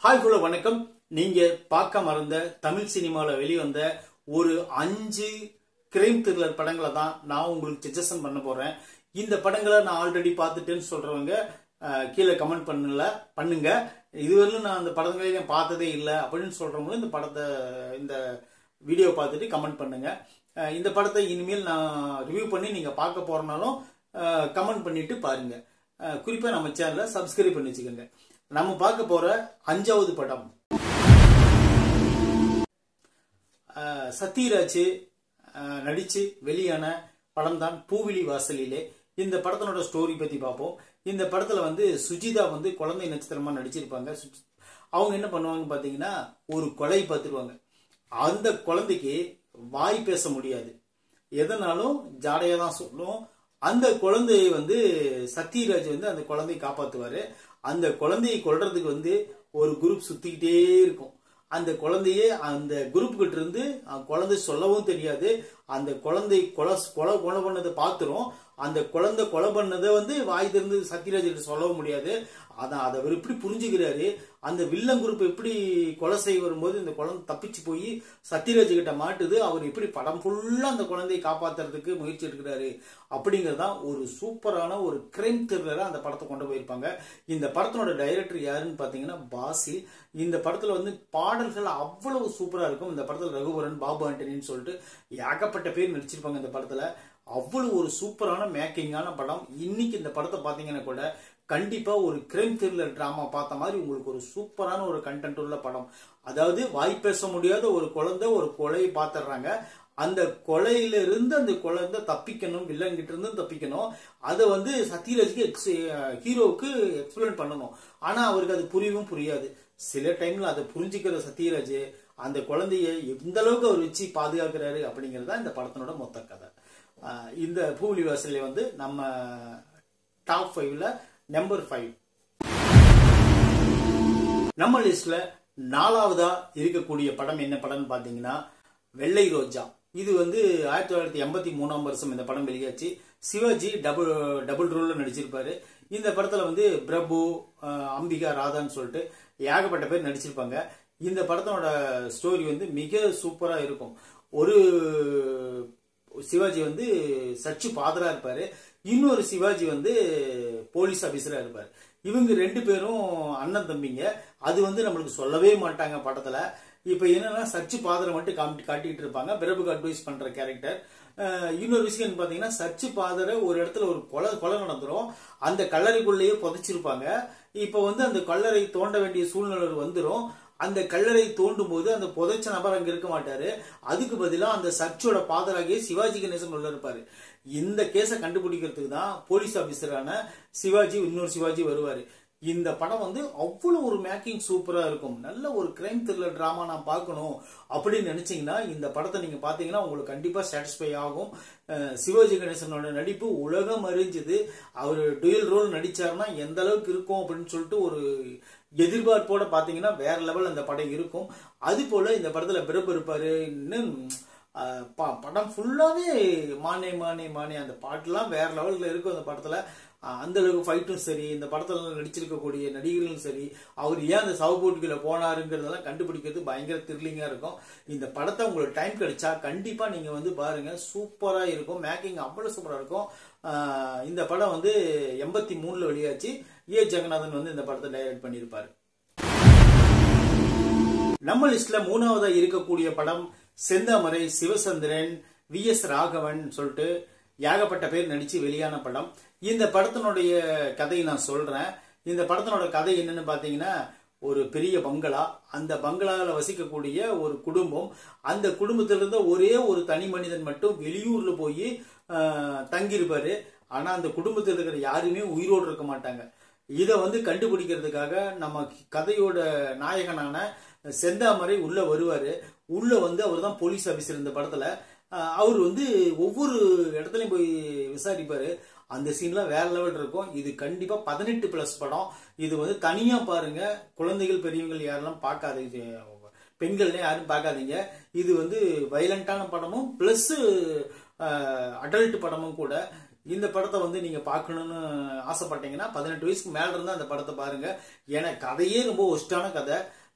Hi hello வணக்கம். நீங்க பார்க்க மறந்த தமிழ் சினிமாவில் வெளிவந்த ஒரு 5 கிரைம் த்ரில்லர் படங்களை தான் நான் உங்களுக்கு சஜஷன் பண்ண போறேன். இந்த படங்களை நான் ஆல்ரெடி பார்த்துட்டேன்னு சொல்றவங்க கீழே கமெண்ட் பண்ணுங்க. இதுவரையிலும் நான் அந்த படங்களையும் பார்த்ததே இல்லை அப்படின்னு சொல்றவங்களும் இந்த வீடியோ பார்த்துட்டு கமெண்ட் பண்ணுங்க. இந்த படத்தை இனிமேல் நான் ரிவ்யூ பண்ணி நீங்க பார்க்க போறனாலும் கமெண்ட் பண்ணிட்டு பாருங்க. குறிப்பா நம்ம சேனலை சப்ஸ்கிரைப் பண்ணி வச்சுக்கோங்க. நம்ம பார்க்க போற 5வது படம் சத்யராஜ் நடிச்சு வெளியான படம் தான் பூவிழி வாசலிலே. இந்த படத்தினோட ஸ்டோரி பத்தி பார்ப்போம். இந்த படத்துல சுஜிதா குழந்தை நட்சத்திரமா நடிச்சிருப்பாங்க. அவங்க என்ன பண்ணுவாங்க பாத்தீங்கன்னா, ஒரு கொலை பார்த்துருவாங்க. அந்த குழந்தைக்கு வாய் பேச முடியாது, எதனாலும் ஜாடையா தான் சொல்லும். அந்த குழந்தையை சத்யராஜ் அந்த குழந்தையை காப்பாத்துவாரு. அந்த குழந்தையை கொல்றதுக்கு ஒரு குரூப் சுத்திக்கிட்டே இருக்கும். அந்த குழந்தையே அந்த குரூப் கிட்ட இருந்து குழந்தை சொல்லவும் தெரியாது. அந்த குழந்தை கொலை பண்ணதை பாத்துரும். அந்த குழந்தை கொலை பண்ணதை வாய் திறந்து சத்யராஜ் கிட்ட சொல்லவும் முடியாது. அதான் அதை அவர் எப்படி புரிஞ்சுக்கிறாரு, அந்த வில்லன் குரூப் எப்படி கொலை செய்ய வரும்போது இந்த குழந்தை தப்பிச்சு போய் சத்யராஜ் கிட்ட மாட்டுது. அவர் எப்படி படம் ஃபுல்லா அந்த குழந்தையை காப்பாத்துறதுக்கு முயற்சி எடுக்கிறாரு அப்படிங்கறதான் ஒரு சூப்பரான ஒரு கிரைம் த்ரில்லரா அந்த படத்தை கொண்டு போயிருப்பாங்க. இந்த படத்தினோட டைரக்டர் யாருன்னு பாத்தீங்கன்னா பாசில். இந்த படத்துல பாடல்கள் அவ்வளவு சூப்பரா இருக்கும். இந்த படத்துல ரகுவரன், பாபு ஆண்டனின்னு சொல்லிட்டு ஏகப்பட்ட பேர் நடிச்சிருப்பாங்க. இந்த படத்துல அவ்வளவு ஒரு சூப்பரான மேக்கிங்கான படம். இன்னைக்கு இந்த படத்தை பாத்தீங்கன்னா கூட கண்டிப்பா ஒரு கிரைம் த்ரில்லர் டிராமா பார்த்த மாதிரி உங்களுக்கு ஒரு சூப்பரான ஒரு கண்டென்ட் உள்ள படம். அதாவது வாய் பேச முடியாத ஒரு குழந்தை ஒரு கொலையை பாத்துறாங்க. அந்த கொலையில இருந்து அந்த குழந்தை தப்பிக்கணும், வில்லன் கிட்ட இருந்து தப்பிக்கணும். அதை சத்யராஜ்க்கு ஹீரோவுக்கு எக்ஸ்பிளைன் பண்ணணும். ஆனா அவருக்கு அது புரியவும் புரியாது. சில டைம்ல அதை புரிஞ்சுக்கிற சத்யராஜ் அந்த குழந்தைய எந்த அளவுக்கு அவர் வச்சு பாதுகாக்கிறாரு அப்படிங்கறத இந்த படத்தினோட மொத்த கதை. இந்த பூவிழி வாசல்ல நம்ம டாப் 5ல நம்பர் 5 நம்ம லிஸ்ட்ல 4வதா இருக்கக்கூடிய படம் என்ன படம்னு பாத்தீங்கன்னா வெள்ளை ரோஜா. இது 1983ஆம் வருஷம் இந்த படம் வெளியாச்சு. சிவாஜி டபுள் ரோல்ல நடிச்சிருப்பாரு. இந்த படத்துல பிரபு, அம்பிகா, ராதான்னு சொல்லிட்டு ஏகப்பட்ட பேர் நடிச்சிருப்பாங்க. இந்த படத்தோட ஸ்டோரி மிக சூப்பரா இருக்கும். ஒரு சிவாஜி சர்ச்சு பாதரா இருப்பாரு, இன்னொரு சிவாஜி போலீஸ் ஆபீசரா இருப்பாரு. இவங்க 2 பேரும் அண்ணன் தம்பிங்க. அது நம்மளுக்கு சொல்லவே மாட்டாங்க படத்துல. இப்ப என்னன்னா சர்ச்சு பாதரை மட்டும் காட்டிட்டு இருப்பாங்க. பிரபுக்கு அட்வைஸ் பண்ற கேரக்டர். இன்னொரு விஷயம் பாத்தீங்கன்னா, சர்ச்சு பாதரை ஒரு இடத்துல ஒரு கொலை நடந்துரும். அந்த கல்லறைக்குள்ளேயே புதைச்சிருப்பாங்க. இப்ப அந்த கல்லறை தோண்ட வேண்டிய சூழ்நிலை வந்துரும். அந்த கல்லறை தோண்டும் போது அந்த புதைச்ச நபர் அங்க இருக்க மாட்டாரு. அதுக்கு பதிலா அந்த சர்ச்சோட பாதராகிய சிவாஜி கணேசன் உள்ள இருப்பாரு. இந்த கேஸை கண்டுபிடிக்கிறதுக்கு தான் போலீஸ் ஆபீசரான சிவாஜி, இன்னொரு சிவாஜி வருவாரு. இந்த படம் அவ்வளவு ஒரு மேக்கிங் சூப்பரா இருக்கும். நல்ல ஒரு கிரைம் த்ரில்லர் டிராமா நான் பார்க்கணும் அப்படின்னு நினைச்சீங்கன்னா இந்த படத்தை நீங்க பாத்தீங்கன்னா உங்களுக்கு கண்டிப்பா சாட்டிஸ்ஃபை ஆகும். சிவாஜி கணேசனோட நடிப்பு உலகம் அறிஞ்சது. அவரு டுயல் ரோல் நடிச்சாருன்னா எந்த அளவுக்கு இருக்கும் அப்படின்னு சொல்லிட்டு ஒரு எதிர்பார்ப்போட பாத்தீங்கன்னா வேற லெவல் அந்த படம் இருக்கும். அது போல இந்த படத்துல பிரபு இருப்பாரு. படம் ஃபுல்லாவே மானே மானே மானே அந்த பாட்டுலாம் வேற லெவல்ல இருக்கும். அந்த படத்துல அந்த அளவுக்கு ஃபைட்டும் சரி, இந்த படத்துல நடிச்சிருக்கக்கூடிய நடிகர்களும் சரி, அவர் ஏன் அந்த சவபோட்டுக்குள்ள போனாருங்கிறதெல்லாம் கண்டுபிடிக்கிறது பயங்கர த்ரில்லிங்கா இருக்கும். இந்த படத்தை உங்களுக்கு டைம் கிடைச்சா கண்டிப்பா நீங்க பாருங்க. சூப்பரா இருக்கும். மேக்கிங் அவ்வளவு சூப்பரா இருக்கும். இந்த படம் 83ல வெளியாச்சு. ஏ ஜெகநாதன் இந்த படத்தை டைரக்ட் பண்ணியிருப்பாரு. நம்ம லிஸ்ட்ல 3வதா இருக்கக்கூடிய படம் செந்தாமரை, சிவசந்திரன், VS ராகவன் சொல்லிட்டு ஏகப்பட்ட பேர் நடிச்சு வெளியான படம். இந்த படத்தினுடைய கதையை நான் சொல்றேன். இந்த படத்தினோட கதை என்னன்னு பாத்தீங்கன்னா, ஒரு பெரிய பங்களா, அந்த பங்களால வசிக்கக்கூடிய ஒரு குடும்பம். அந்த குடும்பத்திலிருந்து ஒரே ஒரு தனி மனிதன் மட்டும் வெளியூர்ல போய் தங்கியிருப்பாரு. ஆனா அந்த குடும்பத்தில் இருக்கிற யாருமே உயிரோடு இருக்க மாட்டாங்க. இத கண்டுபிடிக்கிறதுக்காக நம்ம கதையோட நாயகனான செந்தாமரை உள்ள வருவாரு. உள்ள அவர் தான் போலீஸ் ஆபீசர் இந்த படத்துல. அவர் ஒவ்வொரு இடத்துலயும் போய் விசாரிப்பாரு. அந்த சீன்லாம் வேற லெவல் இருக்கும். இது கண்டிப்பா 18+ படம். இது தனியா பாருங்க. குழந்தைகள், பெரியவங்கள் யாரெல்லாம் பார்க்காதீங்க, பெண்கள் யாரும் பார்க்காதீங்க. இது வயலண்டான படமும் பிளஸ் அடல்ட் படமும் கூட. இந்த படத்தை வந்து நீங்க பார்க்கணும்னு ஆசைப்பட்டீங்கன்னா 18 வயசுக்கு மேல இருந்தா அந்த படத்தை பாருங்க. ஏன்னா கதையே ரொம்ப ஒஸ்டான கதை.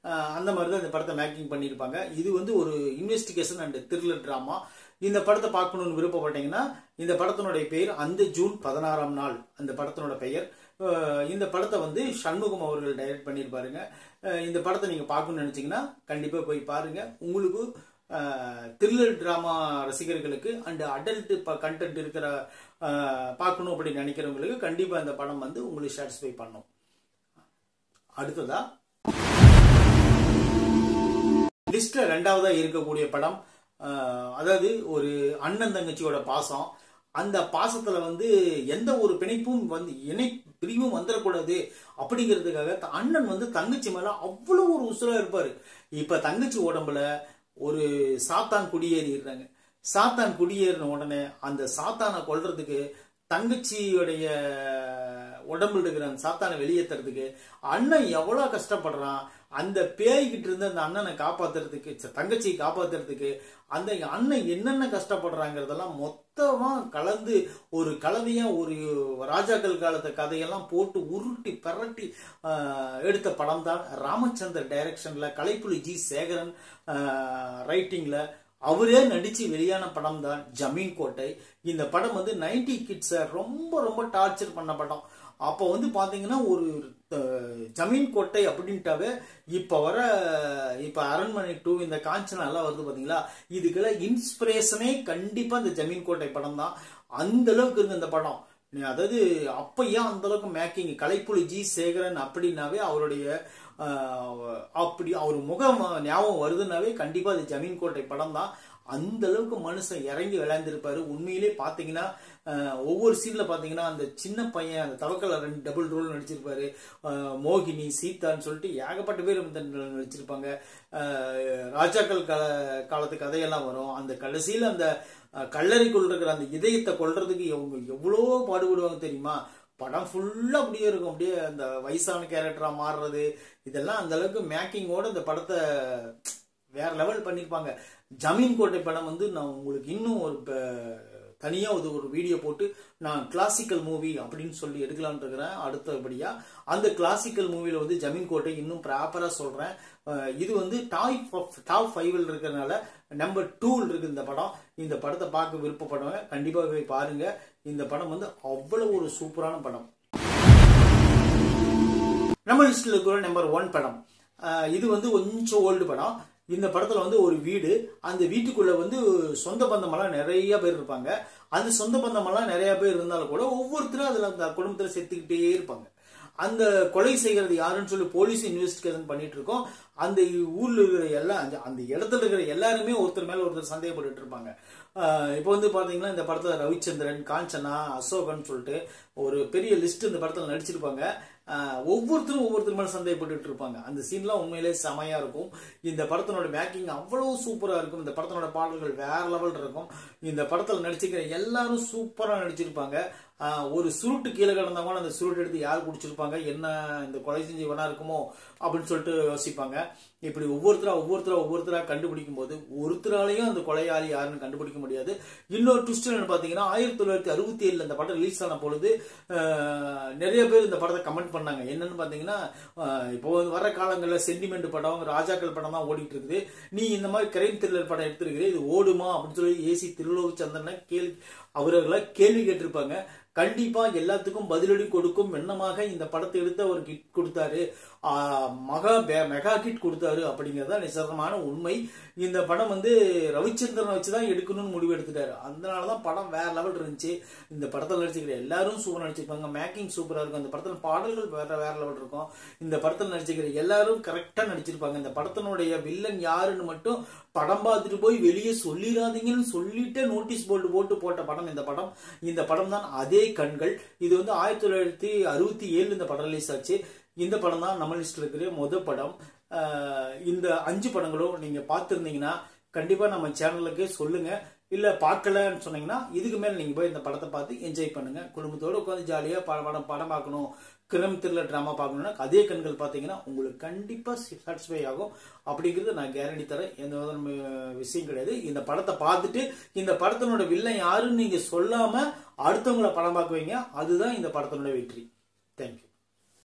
அந்த மாதிரி தான் இந்த படத்தை மேக்கிங் பண்ணியிருப்பாங்க. இது வந்து ஒரு இன்வெஸ்டிகேஷன் அண்ட் த்ரில்லர் டிராமா. இந்த படத்தை பார்க்கணும்னு விருப்பப்பட்டீங்கன்னா இந்த படத்தினுடைய பெயர் அந்த ஜூன் 16ஆம் நாள் அந்த படத்தினோட பெயர். இந்த படத்தை வந்து சண்முகம் அவர்கள் டைரக்ட் பண்ணியிருப்பாருங்க. இந்த படத்தை நீங்க பார்க்கணும்னு நினைச்சீங்கன்னா கண்டிப்பா போய் பாருங்க. உங்களுக்கு த்ரில்லர் டிராமா ரசிகர்களுக்கு அண்ட் அடல்ட் கண்டென்ட் இருக்கிற பார்க்கணும் அப்படின்னு நினைக்கிறவங்களுக்கு கண்டிப்பா இந்த படம் வந்து உங்களுக்கு சாட்டிஸ்ஃபை பண்ணும். அடுத்ததா லிஸ்ட்ல 2வதா இருக்கக்கூடிய படம், அதாவது ஒரு அண்ணன் தங்கச்சியோட பாசம். அந்த பாசத்துல வந்து எந்த ஒரு பிணைப்பும் வந்து பிரிவும் வந்துடக்கூடாது அப்படிங்கிறதுக்காக அண்ணன் வந்து தங்கச்சி மேல அவ்வளவு ஒரு உசுரா இருப்பாரு. இப்ப தங்கச்சி உடம்புல ஒரு சாத்தான் குடியேறிடுறாங்க. சாத்தான் குடியேறின உடனே அந்த சாத்தானை கொல்றதுக்கு தங்கச்சியுடைய உடம்புல இருக்கிற அந்த சாத்தானை வெளியேற்றுறதுக்கு அண்ணன் எவ்வளவு கஷ்டப்படுறான். அந்த பேய்கிட்ட இருந்து அந்த அண்ணனை காப்பாத்துறதுக்கு, தங்கச்சியை காப்பாத்துறதுக்கு அந்த அண்ணன் என்னென்ன கஷ்டப்படுறாங்கிறதெல்லாம் மொத்தமா கலந்து ஒரு கலவையா ஒரு ராஜாக்கள் காலத்து கதையெல்லாம் போட்டு உருட்டி பரட்டி எடுத்த படம் தான். ராமச்சந்தர் டைரக்ஷன்ல, கலைப்புலி ஜி சேகரன் ரைட்டிங்ல அவரே நடிச்சு வெளியான படம் தான் ஜமீன் கோட்டை. இந்த படம் வந்து 90 கிட்ஸை ரொம்ப ரொம்ப டார்ச்சர் பண்ண படம். அப்போ வந்து பாத்தீங்கன்னா ஒரு ஜமீன் கோட்டை அப்படின்ட்டாவே இப்ப அரண்மனை 2 இந்த காஞ்சனா எல்லாம் வருது பாத்தீங்களா, இதுக்கெல்லாம் இன்ஸ்பிரேஷனே கண்டிப்பா இந்த ஜமீன் கோட்டை படம் தான். அந்த அளவுக்கு இருக்கு இந்த படம். அதாவது அப்ப ஏன் அந்த அளவுக்கு மேக்கிங், கலைப்புலி ஜி சேகரன் அப்படின்னாவே அவருடைய அப்படி அவர் முகம் ஞாபகம் வருதுன்னாவே கண்டிப்பா அது ஜமீன் கோட்டை படம் தான். அந்த அளவுக்கு மனுஷன் இறங்கி விளையாண்டுருப்பாரு. உண்மையிலே பாத்தீங்கன்னா ஒவ்வொரு சீன்ல பாத்தீங்கன்னா அந்த சின்ன பையன் அந்த தவக்கல 2 டபுள் ரோல் நடிச்சிருப்பாரு. மோகினி, சீதான்னு சொல்லிட்டு ஏகப்பட்ட பேர் நடிச்சிருப்பாங்க. ராஜாக்கள் காலத்து கதையெல்லாம் வரும். அந்த கடைசியில அந்த கல்லறைக்குள் இருக்கிற அந்த இதயத்தை கொல்றதுக்கு அவங்க எவ்வளோ பாடுபடுவாங்க தெரியுமா. படம் ஃபுல்லா அப்படியே இருக்கும். அப்படியே அந்த வயசான கேரக்டரா மாறுறது இதெல்லாம் அந்த அளவுக்கு மேக்கிங்கோட இந்த படத்தை வேற லெவல் பண்ணிருப்பாங்க. ஜமீன் கோட்டை படம் வந்து நான் உங்களுக்கு இன்னும் ஒரு தனியா ஒரு வீடியோ போட்டு நான் கிளாசிக்கல் மூவி அப்படின்னு சொல்லி எடுக்கலாம்னு இருக்கிறேன். அடுத்தபடியா அந்த கிளாசிக்கல் மூவில வந்து ஜமீன் கோட்டை இன்னும் ப்ராப்பரா சொல்றேன். இது வந்து டாப் 5 இருக்கிறதுனால நம்பர் 2 இருக்கு இந்த படம். இந்த படத்தை பார்க்க விருப்பப்படுவாங்க, கண்டிப்பா போய் பாருங்க. இந்த படம் வந்து அவ்வளவு ஒரு சூப்பரான படம். நம்ம லிஸ்ட்ல இருக்கிற நம்பர் 1 படம், இது வந்து கொஞ்சம் ஓல்டு படம். இந்த படத்துல வந்து ஒரு வீடு, அந்த வீட்டுக்குள்ள வந்து சொந்த பந்தமெல்லாம் நிறைய பேர் இருப்பாங்க. அந்த சொந்த பந்தமெல்லாம் நிறைய பேர் இருந்தாலும் கூட ஒவ்வொருத்தரும் அதுல அந்த குடும்பத்துல செத்துக்கிட்டே இருப்பாங்க. அந்த கொலை செய்கிறது யாருன்னு சொல்லி போலீஸ் இன்வெஸ்டிகேஷன் பண்ணிட்டு இருக்கோம். அந்த ஊர்ல இருக்கிற அந்த இடத்துல இருக்கிற எல்லாருமே ஒருத்தர் மேல ஒருத்தர் சந்தேகப்பட்டு இருப்பாங்க. இப்போ வந்து பாத்தீங்கன்னா இந்த படத்துல ரவிச்சந்திரன், காஞ்சனா, அசோகன் சொல்லிட்டு ஒரு பெரிய லிஸ்ட் இந்த படத்துல நடிச்சிருப்பாங்க. ஒவ்வொருத்தரும் ஒவ்வொருத்தர் மேல சந்தேகப்பட்டு இருப்பாங்க. அந்த சீன்லாம் உண்மையிலே செமையா இருக்கும். இந்த படத்தினோட மேக்கிங் அவ்வளவு சூப்பரா இருக்கும். இந்த படத்தினோட பாடல்கள் வேற லெவல் இருக்கும். இந்த படத்துல நடிச்சிருக்கிற எல்லாரும் சூப்பரா நடிச்சிருப்பாங்க. ஒரு சுருட்டு கீழே கிடந்தவங்க அந்த சுருட்டு எடுத்து யார் குடிச்சிருப்பாங்க, என்ன இந்த கொலை செஞ்சவனா இருக்குமோ அப்படின்னு சொல்லிட்டு யோசிப்பாங்க. இப்படி ஒவ்வொருத்தரா கண்டுபிடிக்கும் போது ஒருத்தராலையும் அந்த கொலையாளி யாருன்னு கண்டுபிடிக்க முடியாது. இன்னொரு ட்விஸ்ட் என்ன பாத்தீங்கன்னா 1967 அந்த படம் ரிலீஸ் ஆன பொழுது நிறைய பேர் இந்த படத்தை கமெண்ட் பண்ணாங்க. என்னன்னு பாத்தீங்கன்னா இப்போ வர காலங்களில் சென்டிமெண்ட் படம், ராஜாக்கள் படம் தான் ஓடிட்டு இருக்குது, நீ இந்த மாதிரி கிரைம் த்ரில்லர் படம் எடுத்திருக்கிற, இது ஓடுமா அப்படின்னு சொல்லி ஏசி திருலோகச்சந்திரனை அவர்களை கேள்வி கேட்டிருப்பாங்க. கண்டிப்பா எல்லாத்துக்கும் பதிலடி கொடுக்கும் எண்ணமாக இந்த படத்தை எடுத்து அவர் கிட் கொடுத்தாரு, மெகா கிட் கொடுத்தாரு அப்படிங்கறத நிசர்மான உண்மை. இந்த படம் வந்து ரவிச்சந்திரனை வச்சுதான் எடுக்கணும்னு முடிவு எடுத்துட்டாரு. அதனாலதான் படம் வேற லெவல் இருந்துச்சு. இந்த படத்துல நடிச்சுக்கிற எல்லாரும் சூப்பர் நடிச்சிருப்பாங்க, மேக்கிங் சூப்பரா இருக்கும். இந்த படத்துல பாடல்கள் வேற லெவல் இருக்கும். இந்த படத்துல நடிச்சுக்கிற எல்லாரும் கரெக்டா நடிச்சிருப்பாங்க. இந்த படத்தினுடைய வில்லன் யாருன்னு மட்டும் படம் பார்த்துட்டு போய் வெளியே சொல்லிடாதீங்கன்னு சொல்லிட்டு நோட்டீஸ் போர்டு போட்ட படம் இந்த படம். இந்த படம் தான் அதே கண்கள். இது வந்து 1967 இந்த படம் ரிலீஸ் ஆச்சு. இந்த படம் தான் நம்ம லிஸ்ட்ல இருக்கிற முதல் படம். இந்த 5 படங்களும் நீங்க பார்த்திருந்தீங்கன்னா கண்டிப்பா நம்ம சேனலுக்கு சொல்லுங்க. இல்ல பார்க்கலன்னு சொன்னீங்கன்னா இதுக்கு மேல நீங்க போய் இந்த படத்தை பார்த்து என்ஜாய் பண்ணுங்க. குடும்பத்தோட உட்காந்து ஜாலியா படம் பார்க்கணும், கிரைம் த்ரில்லர் டிராமா பார்க்கணும்னா அதே கண்கள் பார்த்தீங்கன்னா உங்களுக்கு கண்டிப்பா சாட்டிஸ்ஃபை ஆகும் அப்படிங்கிறது நான் கேரண்டி தரேன். எந்த விதமான விஷயம் கிடையாது. இந்த படத்தை பார்த்துட்டு இந்த படத்தினோட வில்லன் யாருன்னு நீங்க சொல்லாம அடுத்தவங்களை படம் பார்க்க வைங்க. அதுதான் இந்த படத்தினோட வெற்றி. தேங்க்யூ.